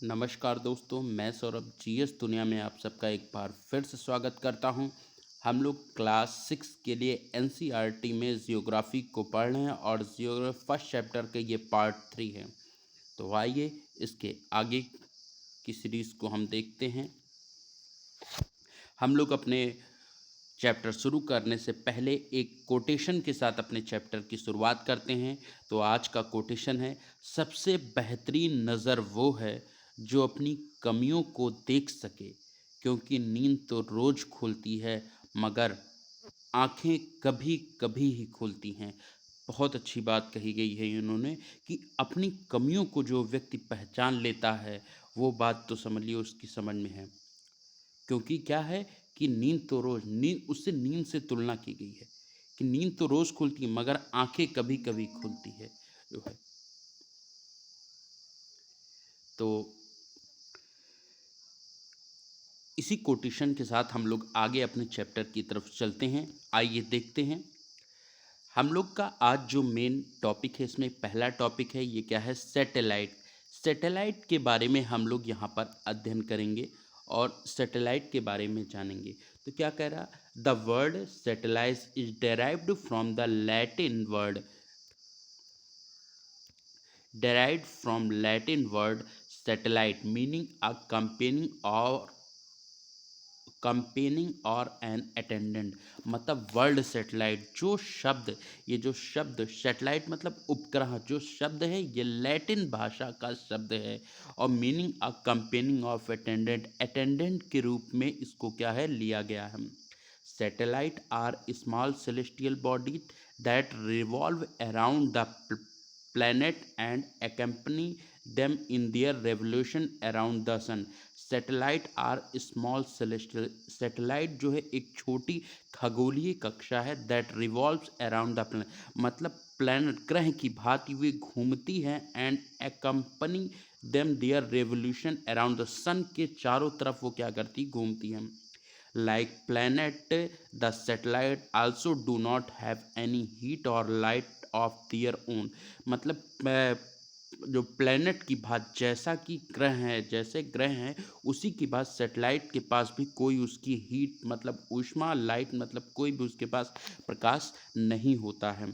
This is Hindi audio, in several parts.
नमस्कार दोस्तों, मैं सौरभ जीएस दुनिया में आप सबका एक बार फिर से स्वागत करता हूं। हम लोग क्लास 6 के लिए एनसीईआरटी में जियोग्राफी को पढ़ रहे हैं और जियोग्राफी फर्स्ट चैप्टर के ये पार्ट 3 है। तो आइए इसके आगे की सीरीज़ को हम देखते हैं। हम लोग अपने चैप्टर शुरू करने से पहले एक कोटेशन के साथ अपने चैप्टर की शुरुआत करते हैं। तो आज का कोटेशन है, सबसे बेहतरीन नज़र वो है जो अपनी कमियों को देख सके, क्योंकि नींद तो रोज़ खुलती है मगर आंखें कभी कभी ही खुलती हैं। बहुत अच्छी बात कही गई है इन्होंने कि अपनी कमियों को जो व्यक्ति पहचान लेता है वो बात तो समझ लियो उसकी समझ में है। क्योंकि क्या है कि नींद से तुलना की गई है कि नींद तो रोज खुलती है मगर आंखें कभी कभी खुलती है जो है। तो इसी कोटेशन के साथ हम लोग आगे अपने चैप्टर की तरफ चलते हैं। आइए देखते हैं। हम लोग का आज जो मेन टॉपिक है, इसमें पहला टॉपिक है, ये क्या है, सैटेलाइट। सैटेलाइट के बारे में हम लोग यहाँ पर अध्ययन करेंगे और सैटेलाइट के बारे में जानेंगे। तो क्या कह रहा, the word satellite is derived from the Latin word derived from Latin word satellite meaning a campaigning और एन अटेंडेंट। मतलब वर्ल्ड सेटेलाइट जो शब्द, ये जो शब्द सेटेलाइट मतलब उपग्रह, जो शब्द है ये लैटिन भाषा का शब्द है और meaning accompanying of attendant, attendant के रूप में इसको क्या है लिया गया है। Satellite are small celestial body that revolve around the planet and accompany them in their revolution around the sun. Satellite are small celestial, satellite जो है एक छोटी खगोलीय कक्षा है, that revolves around the planet, मतलब प्लैनेट ग्रह की भांति हुए घूमती है, and accompany them their revolution around the sun, के चारों तरफ वो क्या करती, घूमती है। Like planet the satellite also do not have any heat और लाइट ऑफ देयर ओन। मतलब जो प्लैनेट की बात, जैसा कि ग्रह हैं, जैसे ग्रह हैं उसी की बात सैटेलाइट के पास भी कोई उसकी हीट मतलब ऊष्मा, लाइट मतलब कोई भी उसके पास प्रकाश नहीं होता है।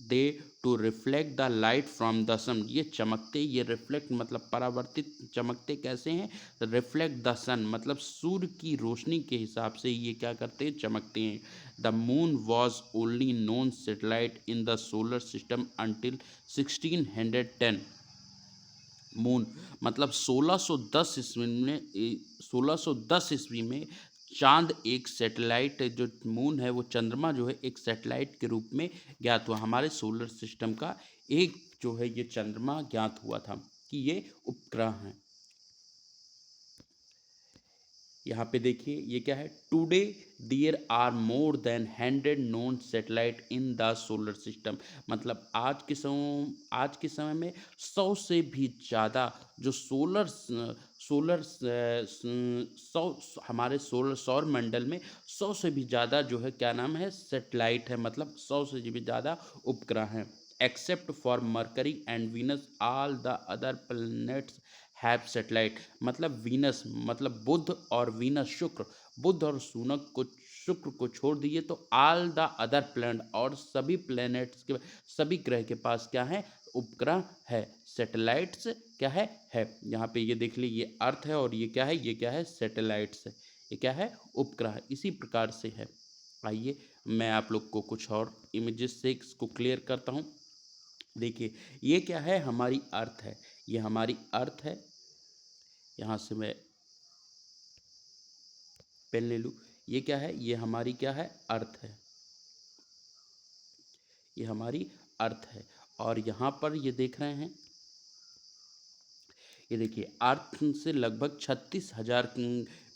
They too reflect the light from the sun, ये चमकते, ये रिफ्लेक्ट मतलब परावर्तित, चमकते कैसे हैं, रिफ्लेक्ट द सन मतलब सूर्य की रोशनी के हिसाब से ये क्या करते हैं, चमकते हैं। The moon was only known satellite in the solar system until 1610। Moon मतलब 1610 ईस्वी में, 1610 ईस्वी में चांद एक सैटेलाइट, जो मून है वो चंद्रमा जो है एक सैटेलाइट के रूप में ज्ञात हुआ। हमारे सोलर सिस्टम का एक जो है ये चंद्रमा ज्ञात हुआ था कि ये उपग्रह हैं। यहाँ पे देखिए ये क्या है, today there are more than 100 known satellite in the solar system. मतलब आज के समय में 100 से भी ज़्यादा जो सोलर सोलर सौ हमारे सोलर सौर मंडल में 100 से भी ज़्यादा जो है क्या नाम है, सैटेलाइट है, मतलब 100 से भी ज़्यादा उपग्रह हैं। Except for mercury and Venus all the other planets have satellite. मतलब वीनस मतलब बुध और वीनस शुक्र, बुध और सुनक को, शुक्र को छोड़ दिए तो ऑल द अदर प्लैनेट, और सभी प्लैनेट्स के, सभी ग्रह के पास क्या है, उपग्रह है, सैटेलाइट्स क्या है। यहाँ पे ये देख लीजिए, ये अर्थ है और ये क्या है, ये क्या है, सैटेलाइट्स है, ये क्या है, उपग्रह, इसी प्रकार से है। आइए मैं आप लोग को कुछ और इमेजेस से इसको क्लियर करता हूँ। देखिए ये क्या है, हमारी अर्थ है, ये हमारी अर्थ है। यहाँ से मैं पेन ले लूँ, ये क्या है, ये हमारी क्या है, अर्थ है, ये हमारी अर्थ है। और यहाँ पर ये देख रहे हैं, ये देखिए अर्थ से लगभग 36,000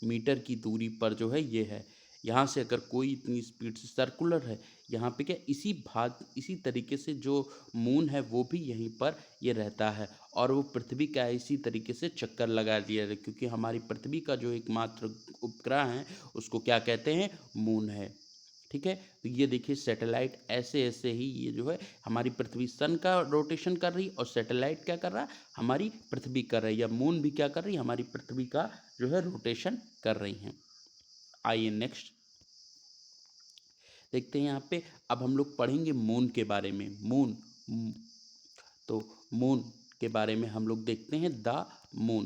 मीटर की दूरी पर जो है ये है। यहाँ से अगर कोई इतनी स्पीड से सर्कुलर है, यहाँ पे क्या इसी तरीके से जो मून है वो भी यहीं पर ये रहता है, और वो पृथ्वी का इसी तरीके से चक्कर लगा दिया है, क्योंकि हमारी पृथ्वी का जो एकमात्र उपग्रह है उसको क्या कहते हैं, मून है। ठीक है। तो ये देखिए सैटेलाइट ऐसे ऐसे ही ये जो है हमारी पृथ्वी सन का रोटेशन कर रही है और सैटेलाइट क्या कर रहा है, हमारी पृथ्वी कर रही है, या मून भी क्या कर रही है, हमारी पृथ्वी का जो है रोटेशन कर रही हैं। आइए नेक्स्ट देखते हैं यहाँ पे। अब हम लोग पढ़ेंगे मून के बारे में। मून, तो मून के बारे में हम लोग देखते हैं द मून।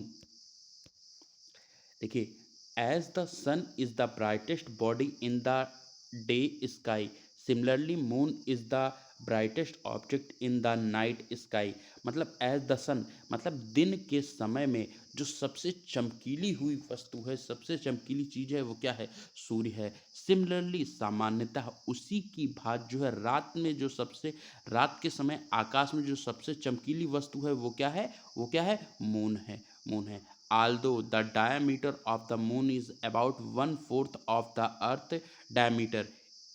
देखिए, as the sun is the brightest body in the day sky, similarly moon is the brightest object in the night sky. मतलब एज द सन मतलब दिन के समय में जो सबसे चमकीली हुई वस्तु है, सबसे चमकीली चीज है, वो क्या है, सूर्य है। सिमिलरली सामान्यतः उसी की भांति जो है रात के समय आकाश में जो सबसे चमकीली वस्तु है वो क्या है, वो क्या है, मून है, मून है। Although the diameter of the moon is about 1/4 of the earth diameter,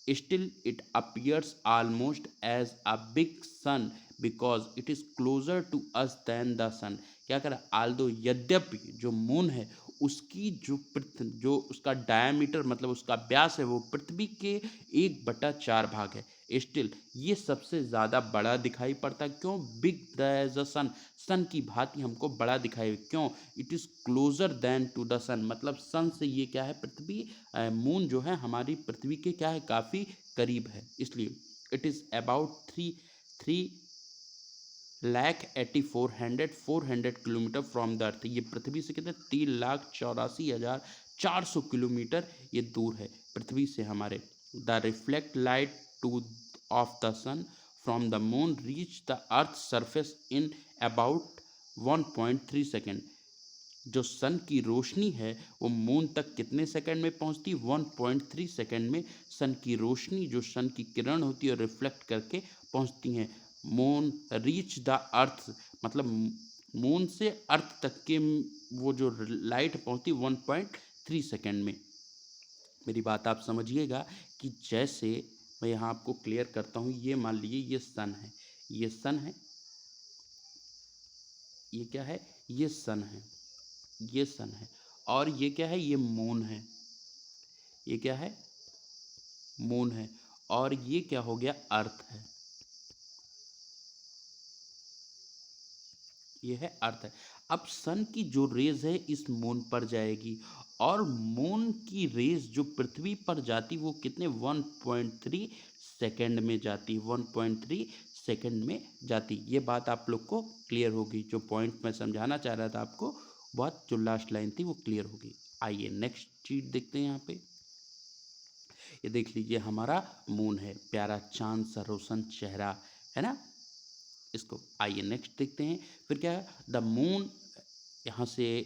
still it appears almost as a big sun because it is closer to us than the sun। क्या करा, although यद्यपि जो मून है उसकी जो उसका डायमीटर मतलब उसका व्यास है वो पृथ्वी के 1/4 भाग है, स्टिल ये सबसे ज़्यादा बड़ा दिखाई पड़ता है। क्यों, बिग द सन, सन की भांति हमको बड़ा दिखाई, क्यों, it is closer than to the sun, मतलब सन से ये क्या है, पृथ्वी मून जो है हमारी पृथ्वी के क्या है, काफ़ी करीब है, इसलिए it is about 3,84,400 kilometre from the अर्थ। ये पृथ्वी से कितने, 3,84,400 किलोमीटर ये दूर है पृथ्वी से हमारे। The reflect light to of the sun from the moon reach the earth surface in about 1.3 second. जो सन की रोशनी है वो मून तक कितने सेकंड में पहुंचती, 1.3 सेकंड में सन की रोशनी, जो सन की किरण होती है, रिफ्लेक्ट करके पहुंचती हैं। मून रीच द अर्थ मतलब मून से अर्थ तक के वो जो लाइट पहुंचती 1.3 सेकंड में। मेरी बात आप समझिएगा कि जैसे मैं यहाँ आपको क्लियर करता हूँ, ये मान लीजिए ये सन है, ये सन है, ये क्या है, ये सन है, ये सन है, और ये क्या है, ये मून है, ये क्या है, मून है, और ये क्या हो गया, अर्थ है, ये है अर्थ है। अब सन की जो रेज है इस मून पर जाएगी, और मून की रेज जो पृथ्वी पर जाती वो कितने, 1.3 सेकंड में जाती, 1.3 सेकंड में जाती। ये बात आप लोग को क्लियर होगी, जो पॉइंट मैं समझाना चाह रहा था आपको, बहुत जो लास्ट लाइन थी वो क्लियर होगी। आइए नेक्स्ट चीज देखते हैं यहाँ पे। ये देख लीजिए हमारा मून है, प्यारा चांद सा रोशन चेहरा है ना इसको। आइए नेक्स्ट देखते हैं फिर क्या है, द मून, यहाँ से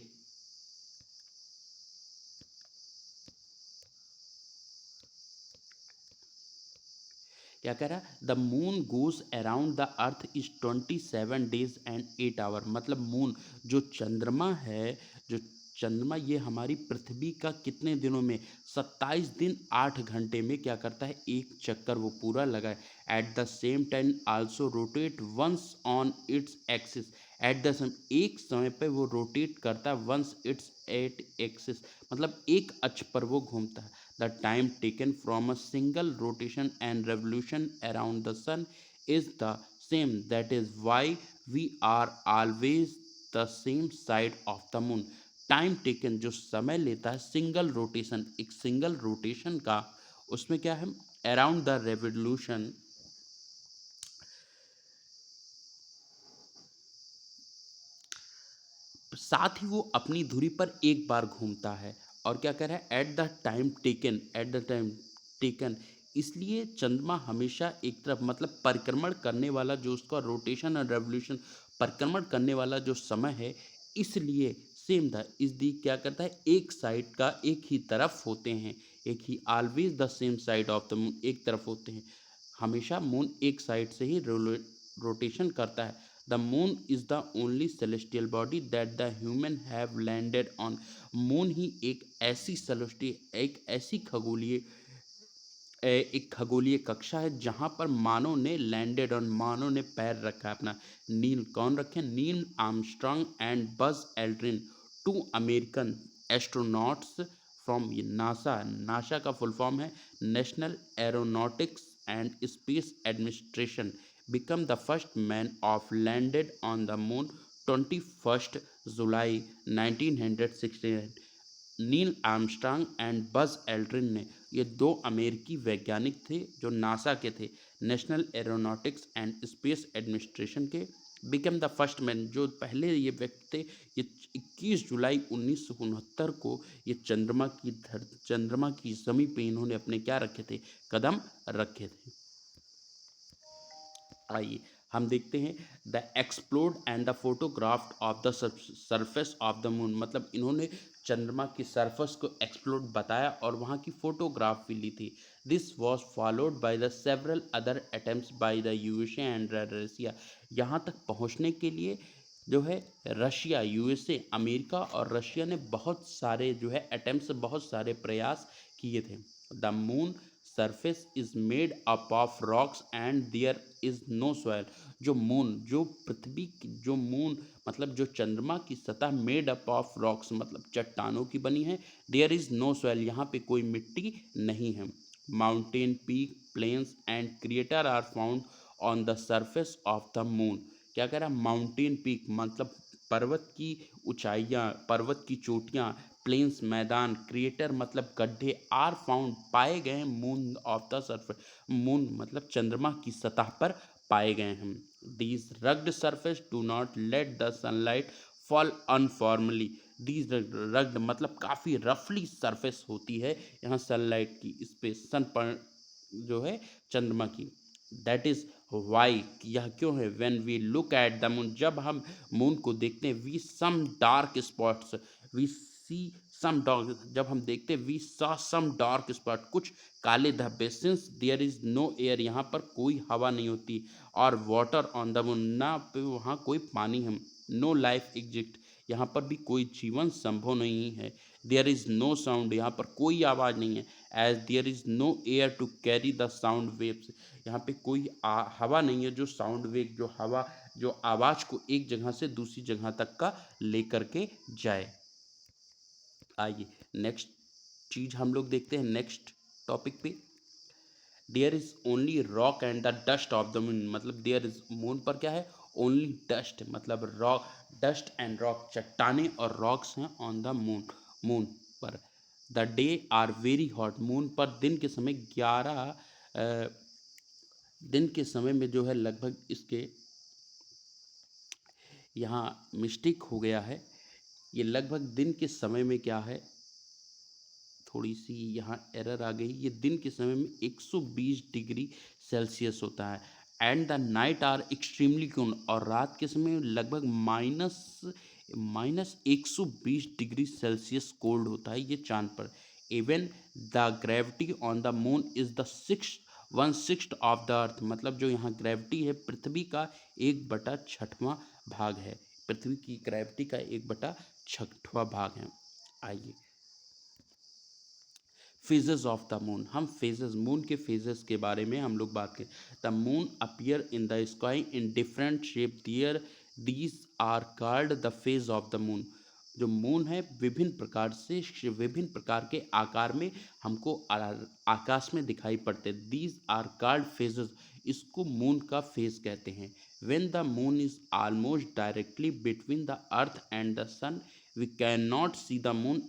क्या कह रहा है, the moon goes around the earth is 27 days and 8 hour. मतलब मून जो चंद्रमा है, जो चंद्रमा ये हमारी पृथ्वी का कितने दिनों में, 27 दिन 8 घंटे में क्या करता है, एक चक्कर वो पूरा लगाए। At the same time also rotate once on its axis, at the same एक समय पे वो रोटेट करता है, वंस इट्स एट एक्सिस मतलब एक अक्ष पर वो घूमता है। The time taken from a single rotation and revolution around the sun is the same. That is why we are always the same side of the moon. Time taken जो समय लेता है सिंगल रोटेशन, एक सिंगल रोटेशन का, उसमें क्या है, अराउंड द रेवोल्यूशन, साथ ही वो अपनी धुरी पर एक बार घूमता है। और क्या कह रहा है, eight the time taken, eight the time taken, इसलिए चंद्रमा हमेशा एक तरफ मतलब परिक्रमण करने वाला, जो उसका रोटेशन और रेवोल्यूशन परिक्रमण करने वाला जो समय है, इसलिए सेम था इस दी क्या करता है, एक साइड का एक ही तरफ होते हैं, एक ही, always the same side of the moon, एक तरफ होते हैं हमेशा, मून एक साइड से ही रोटेशन करता है। The moon is the only celestial body that the human have landed on. Moon ही एक ऐसी सेलेस्टियल, एक खगोलीय कक्षा है जहां पर मानव ने लैंडेड ऑन, मानव ने पैर रखा है अपना। नील कौन रखे, Neil Armstrong and Buzz Aldrin, 2 American astronauts from, ये नासा, नासा का फुल फॉर्म है national aeronautics and space administration, become the first man of landed on the moon 21st July 1969। Neil Armstrong and Buzz Aldrin ने, ये दो अमेरिकी वैज्ञानिक थे जो नासा के थे, national aeronautics and space administration के, बिकम द फर्स्ट मैन, जो पहले ये व्यक्ति थे, ये 21 जुलाई 1969 को ये चंद्रमा की जमीन पे इन्होंने अपने क्या रखे थे, कदम रखे थे। आइए हम देखते हैं the explored and the photograph of the surface of the moon, मतलब इन्होंने चंद्रमा की सरफेस को एक्सप्लोर बताया और वहाँ की फोटोग्राफ भी ली थी। This was followed by the several other attempts by the USA and Russia, यहाँ तक पहुँचने के लिए जो है रशिया, यूएसए, अमेरिका और रशिया ने बहुत सारे जो है अटेम्प्ट्स, बहुत सारे प्रयास किए थे। The moon surface is made up of rocks and there is no soil, जो मून, जो पृथ्वी की, जो मून मतलब जो चंद्रमा की सतह मेड अप ऑफ रॉक्स मतलब चट्टानों की बनी है, देयर इज नो सॉइल, यहाँ पे कोई मिट्टी नहीं है। Mountain peak plains and crater are found on the surface of the moon, क्या कह रहा है, माउंटेन पीक मतलब पर्वत की ऊंचाइयाँ, पर्वत की चोटियाँ, प्लेन्स मैदान, क्रिएटर मतलब गड्ढे, आर फाउंड पाए गए moon of the surface, moon मतलब चंद्रमा की सतह पर पाए गए हैं। These rugged surface do not let the sunlight fall uniformly, these rugged मतलब काफ़ी रफली सरफेस होती है यहाँ सनलाइट की, इस पे सन पर जो है चंद्रमा की। दैट इज वाई, यह क्यों है, when we look at the moon, जब हम मून को देखते हैं, we some dark spots, we see some dark, जब हम देखते हैं we saw some dark spot, कुछ काले धब्बे, since there is no air, यहाँ पर कोई हवा नहीं होती, और वाटर ऑन द मून, ना पे वहाँ कोई पानी है, नो लाइफ एग्जिस्ट, यहाँ पर भी कोई जीवन संभव नहीं है। देयर इज नो साउंड, यहाँ पर कोई आवाज़ नहीं है। As there is no air to carry the sound waves, यहाँ पे कोई हवा नहीं है जो साउंड वेव, जो हवा, जो आवाज़ को एक जगह से दूसरी जगह तक का लेकर के जाए। आइए नेक्स्ट चीज हम लोग देखते हैं नेक्स्ट टॉपिक पे। There is only rock and the dust of the moon, मतलब देयर इज, मून पर क्या है, ओनली डस्ट मतलब रॉक, डस्ट एंड रॉक, चट्टाने और रॉक्स हैं ऑन द मून, मून पर। The day are very hot, moon पर दिन के समय 11 दिन के समय में जो है लगभग इसके यहाँ मिस्टेक हो गया है, ये लगभग दिन के समय में क्या है, थोड़ी सी यहाँ एरर आ गई, ये दिन के समय में 120 डिग्री सेल्सियस होता है। And the night are extremely cold, और रात के समय में लगभग minus minus 120 degree Celsius cold होता है ये चांद पर। Even the gravity on the moon is the 1/6 of the earth, मतलब जो यहाँ ग्रेविटी है पृथ्वी का 1/6वां भाग है, पृथ्वी की ग्रेविटी का 1/6वां भाग है। आइए फेजेस ऑफ द मून, हम फेजेस, मून के फेजेस के बारे में हम लोग बात करें। The moon appear in the sky in different shape, there these are called the phase of the moon, जो मून है विभिन्न प्रकार से, विभिन्न प्रकार के आकार में हमको आकाश में दिखाई पड़ते, दीज आर कॉल्ड फेजेस, इसको मून का फेज कहते हैं। When the moon is almost directly between the earth and the sun, we can not see the moon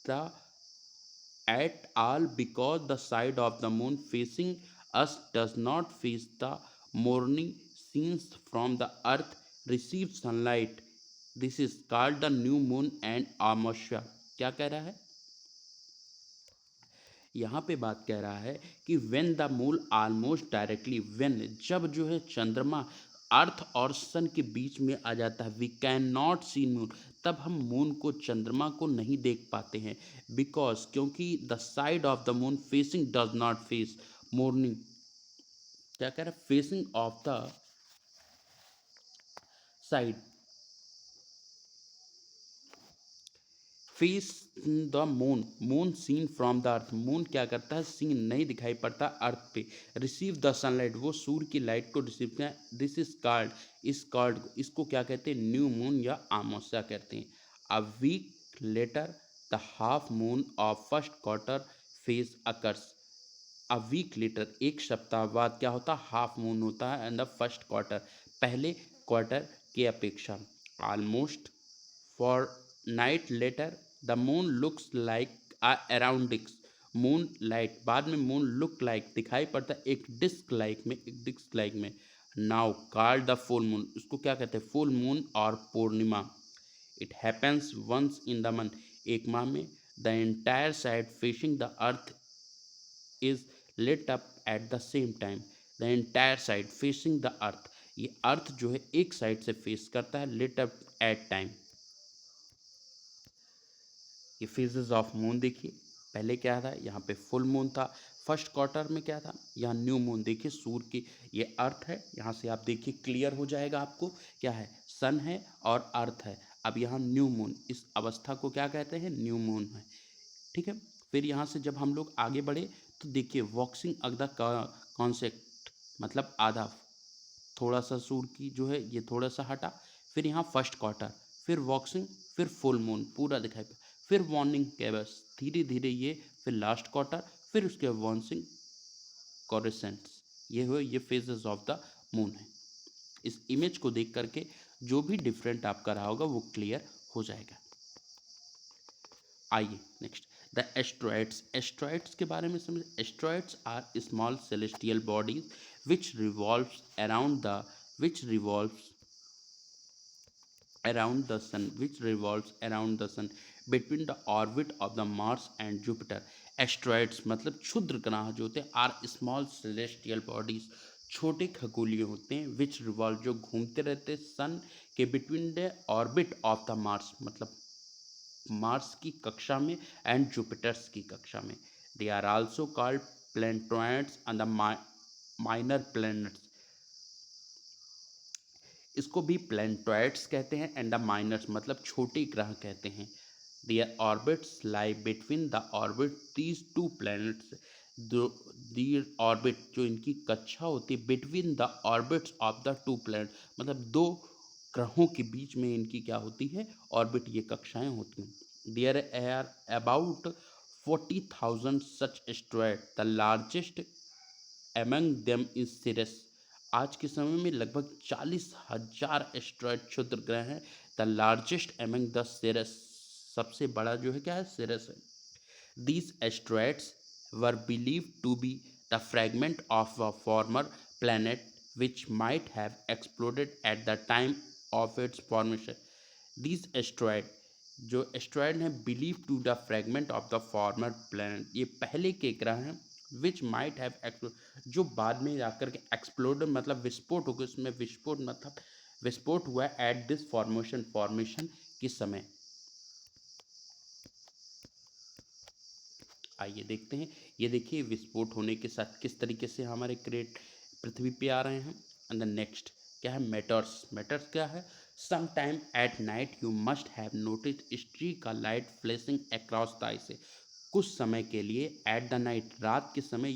the at all, because the side of the moon facing us does not face the morning scenes from the earth receive sunlight, this is called the new moon and amasya। क्या कह रहा है यहाँ पे, बात कह रहा है कि when the moon almost directly, when जब जो है चंद्रमा अर्थ और सन के बीच में आ जाता है, we can not see moon, तब हम मून को, चंद्रमा को नहीं देख पाते हैं। बिकॉज, क्योंकि the side of the moon facing does not face morning, क्या कह रहा है, facing of the side face the moon, moon seen from the earth, moon क्या करता है, सीन नहीं दिखाई पड़ता अर्थ पे। रिसीव द सनलाइट, वो सूर्य की लाइट को रिसीव किया, दिस इज कॉल्ड, इस कॉल्ड, इसको क्या कहते हैं, न्यू मून या अमावस्या कहते हैं। A week later the half moon of first quarter phase occurs a week later, एक सप्ताह बाद क्या होता है, हाफ मून होता है एंड द फर्स्ट क्वार्टर, पहले क्वार्टर की अपेक्षा। Almost fortnight later the moon looks like a round disc, moon light बाद में मून लुक लाइक दिखाई पड़ता है एक डिस्क लाइक में, एक डिस्क लाइक में। Now called the full moon, उसको क्या कहते हैं, फुल मून और पूर्णिमा। It happens once in the month, एक माह में। The entire side facing the earth is lit up at the same time, the entire side facing the earth, ये अर्थ जो है एक साइड से फेस करता है, lit up at time। ये फेजेस ऑफ मून देखिए, पहले क्या था, यहाँ पे फुल मून था, फर्स्ट क्वार्टर में क्या था, यहाँ न्यू मून, देखिए सूर्य की, ये अर्थ है, यहाँ से आप देखिए क्लियर हो जाएगा आपको क्या है, सन है और अर्थ है। अब यहाँ न्यू मून, इस अवस्था को क्या कहते हैं, न्यू मून है, ठीक है। फिर यहाँ से जब हम लोग आगे बढ़े तो देखिए वॉक्सिंग अगदा कॉन्सेप्ट, मतलब आधा, थोड़ा सा सूर्य की जो है ये थोड़ा सा हटा, फिर यहाँ फर्स्ट क्वार्टर, फिर वॉक्सिंग, फिर फुल मून पूरा दिखाई पड़ा, फिर वार्निंग कैबस, धीरे धीरे ये, फिर लास्ट क्वार्टर, फिर उसके वॉन्सिंग कॉरेसेंट्स, ये हुए ये फेजेस ऑफ द मून है। इस इमेज को देख करके जो भी डिफरेंट आपका रहा होगा वो क्लियर हो जाएगा। आइए नेक्स्ट, द एस्ट्रॉइड्स, एस्ट्रॉइड्स के बारे में समझ। Asteroids are small celestial bodies which revolves around the which revolves around the sun, which revolves around the sun between the orbit of the Mars and Jupiter। Asteroids मतलब क्षुद्र ग्रह जो होते हैं, आर स्मॉल सेलेस्टियल बॉडीज, छोटे खगोलीय होते हैं, विच रिवॉल्व जो घूमते रहते हैं सन के between the orbit of the Mars, मतलब मार्स की कक्षा में एंड जुपिटर्स की कक्षा में। They are also called planetoids and the minor planets, इसको भी प्लैनेटॉइड्स कहते हैं एंड द माइनर्स मतलब छोटे ग्रह कहते हैं। Their orbits lie between the orbit these two planets, the orbit जो इनकी कक्षा होती है, between the orbits of the two planet, मतलब दो ग्रहों के बीच में इनकी क्या होती है, ऑर्बिट, ये कक्षाएं होती हैं। There are about 40,000 such asteroid, the largest among them is Ceres, आज के समय में लगभग 40,000 एस्ट्रॉयड क्षुद्र ग्रह हैं। The largest among the Ceres, सबसे बड़ा जो है क्या है, सिरस है। These asteroids were believe to be the fragment of a former planet which might have exploded at the time of its formation. These asteroid, जो एस्ट्रॉयड हैं, believe to the fragment of the former planet, ये पहले के ग्रह हैं, विच माइट हैव एक्सप्लोड, जो बाद में जाकर के एक्सप्लोड मतलब विस्फोट हो गया, उसमें विस्फोट मतलब विस्फोट हुआ एट दिस फॉर्मेशन, फॉर्मेशन के समय। आइए देखते हैं, ये देखिए विस्फोट होने के साथ किस तरीके से हमारे क्रेट पृथ्वी पे आ रहे हैं। एंड द नेक्स्ट क्या है, मेटर्स, मेटर्स क्या है, some time at night you must have notice streak का लाइट फ्लैशिंग अक्रॉस द आइस, कुछ समय के लिए एट द नाइट, रात के समय,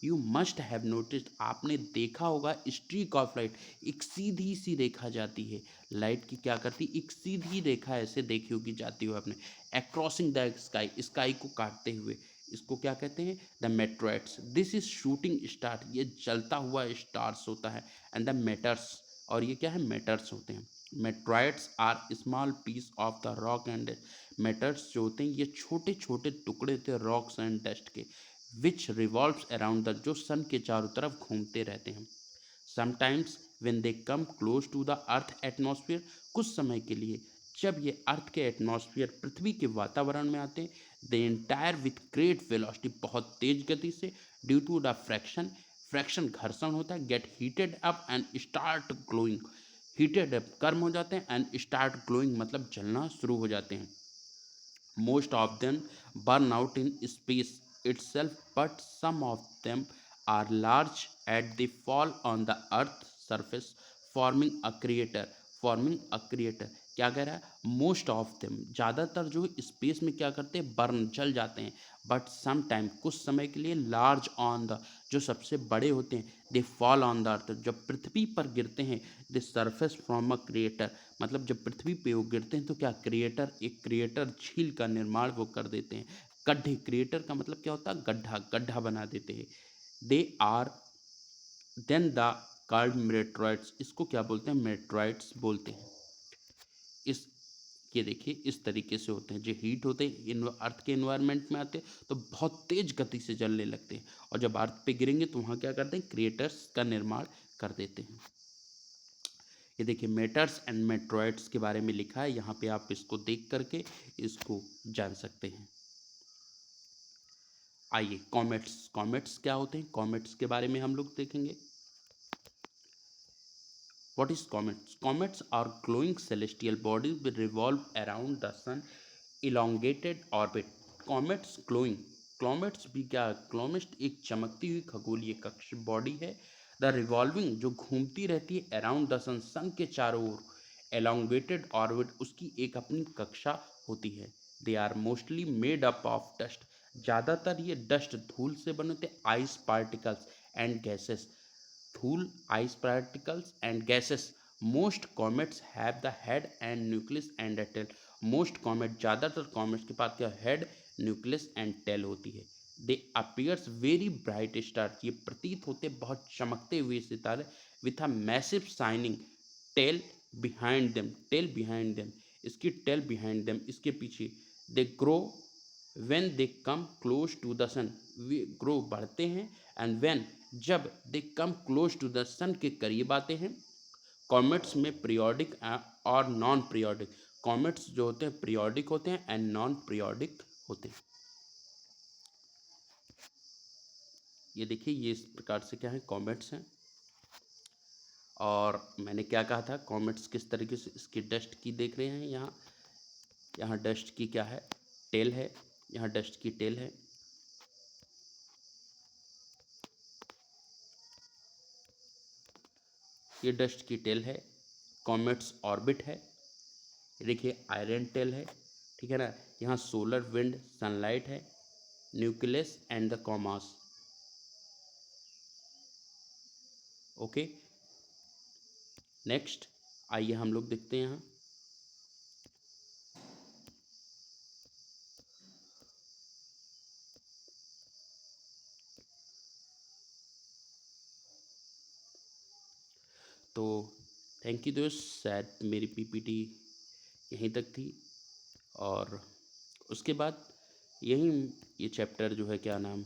यू मस्ट हैव नोटिस्ड, आपने देखा होगा, स्ट्रीक ऑफ लाइट, एक सीधी सी रेखा जाती है, लाइट की क्या करती, एक सीधी रेखा ऐसे देखी होगी जाती हुई आपने, अक्रॉसिंग द स्काई, स्काई को काटते हुए, इसको क्या कहते हैं, the meteoroids. This is shooting star, ये जलता हुआ स्टार्स होता है। एंड द मेटर्स, और ये क्या है, मेटर्स होते हैं। Meteoroids are small piece of the rock and, meteors जो होते हैं ये छोटे छोटे टुकड़े थे रॉक्स एंड डस्ट के, विच रिवॉल्व्स अराउंड द, जो सन के चारों तरफ घूमते रहते हैं। Sometimes when they come close to the earth atmosphere, कुछ समय के लिए जब ये अर्थ के एटमॉस्फेयर, पृथ्वी के वातावरण में आते हैं, the entire with great velocity, बहुत तेज गति से, due to the friction, friction घर्षण होता है, get heated up and start glowing, heated up गर्म हो जाते हैं, एंड स्टार्ट ग्लोइंग मतलब जलना शुरू हो जाते हैं। Most of them burn out in space itself, but some of them are large and they fall on the Earth's surface, forming a crater. Forming a crater. क्या कह रहा है, मोस्ट ऑफ देम, ज़्यादातर जो स्पेस में क्या करते हैं, बर्न जल जाते हैं, बट सम टाइम, कुछ समय के लिए, लार्ज ऑन द, जो सबसे बड़े होते हैं, they fall on the earth, जब पृथ्वी पर गिरते हैं, the surface from a creator, मतलब जब पृथ्वी पे वो गिरते हैं तो क्या, क्रिएटर, एक क्रिएटर झील का निर्माण वो कर देते हैं, गड्ढे, क्रिएटर का मतलब क्या होता है, गड्ढा, गड्ढा बना देते हैं, they are then the called meteoroids, इसको क्या बोलते हैं, मेट्रॉइड्स बोलते हैं। इस, ये देखिए इस तरीके से होते हैं, जो हीट होते हैं इन अर्थ के एनवायरनमेंट में आते हैं तो बहुत तेज गति से जलने लगते हैं, और जब अर्थ पे गिरेंगे तो वहाँ क्या करते हैं, क्रिएटर्स का निर्माण कर देते हैं। ये देखिए मेटर्स एंड मेट्रॉइड्स के बारे में लिखा है, यहाँ पे आप इसको देख करके इसको जान सकते हैं। आइए कॉमेट्स, कॉमेट्स क्या होते हैं, कॉमेट्स के बारे में हम लोग देखेंगे। What is comets? Comets are glowing celestial bodies which revolve around the sun elongated orbit. Comets glowing. Comets भी क्या, कॉमेट्स एक चमकती हुई खगोलीय कक्ष बॉडी है, द रिवॉल्विंग, जो घूमती रहती है, अराउंड द सन, सन के चारों ओर, एलोंगेटेड ऑर्बिट, उसकी एक अपनी कक्षा होती है। They are mostly made up of dust, ज़्यादातर ये डस्ट, धूल से बने होते, आइस पार्टिकल्स एंड गैसेस, धूल, ice particles and gases. Most comets have the head and nucleus and a tail, most comet, ज़्यादातर कॉमेट्स के पास क्या, हेड, न्यूक्लियस एंड टेल होती है। They appears very bright star, ये प्रतीत होते बहुत चमकते हुए सितारे, with a massive shining tail behind them, tell behind them, इसकी टेल बिहाइंड देम, इसके पीछे। They grow when they come close to the sun, way grow, बढ़ते हैं, एंड when, जब दे come close to the sun, के करीब आते हैं। कॉमेट्स में पीरियोडिक और नॉन पीरियोडिक, कॉमेट्स जो होते हैं पीरियोडिक होते हैं एंड नॉन पीरियोडिक होते हैं। ये देखिए ये इस प्रकार से क्या है, कॉमेट्स हैं। और मैंने क्या कहा था, कॉमेट्स किस तरीके से, इसकी डस्ट की देख रहे हैं, यहाँ, यहाँ डस्ट की क्या है, टेल है, यहाँ डस्ट की टेल है। ये डस्ट की टेल है, कॉमेट्स ऑर्बिट है, देखिए आयरन टेल है, ठीक है ना, यहाँ सोलर विंड सनलाइट है, nucleus and the commas. Okay, next आइए हम लोग देखते हैं यहाँ। तो थैंक यू दोस्त, शायद मेरी पीपीटी यहीं तक थी, और उसके बाद यहीं ये चैप्टर जो है क्या नाम,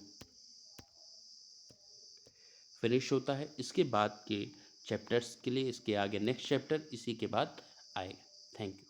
फिनिश होता है। इसके बाद के चैप्टर्स के लिए, इसके आगे नेक्स्ट चैप्टर इसी के बाद आएगा। Thank you.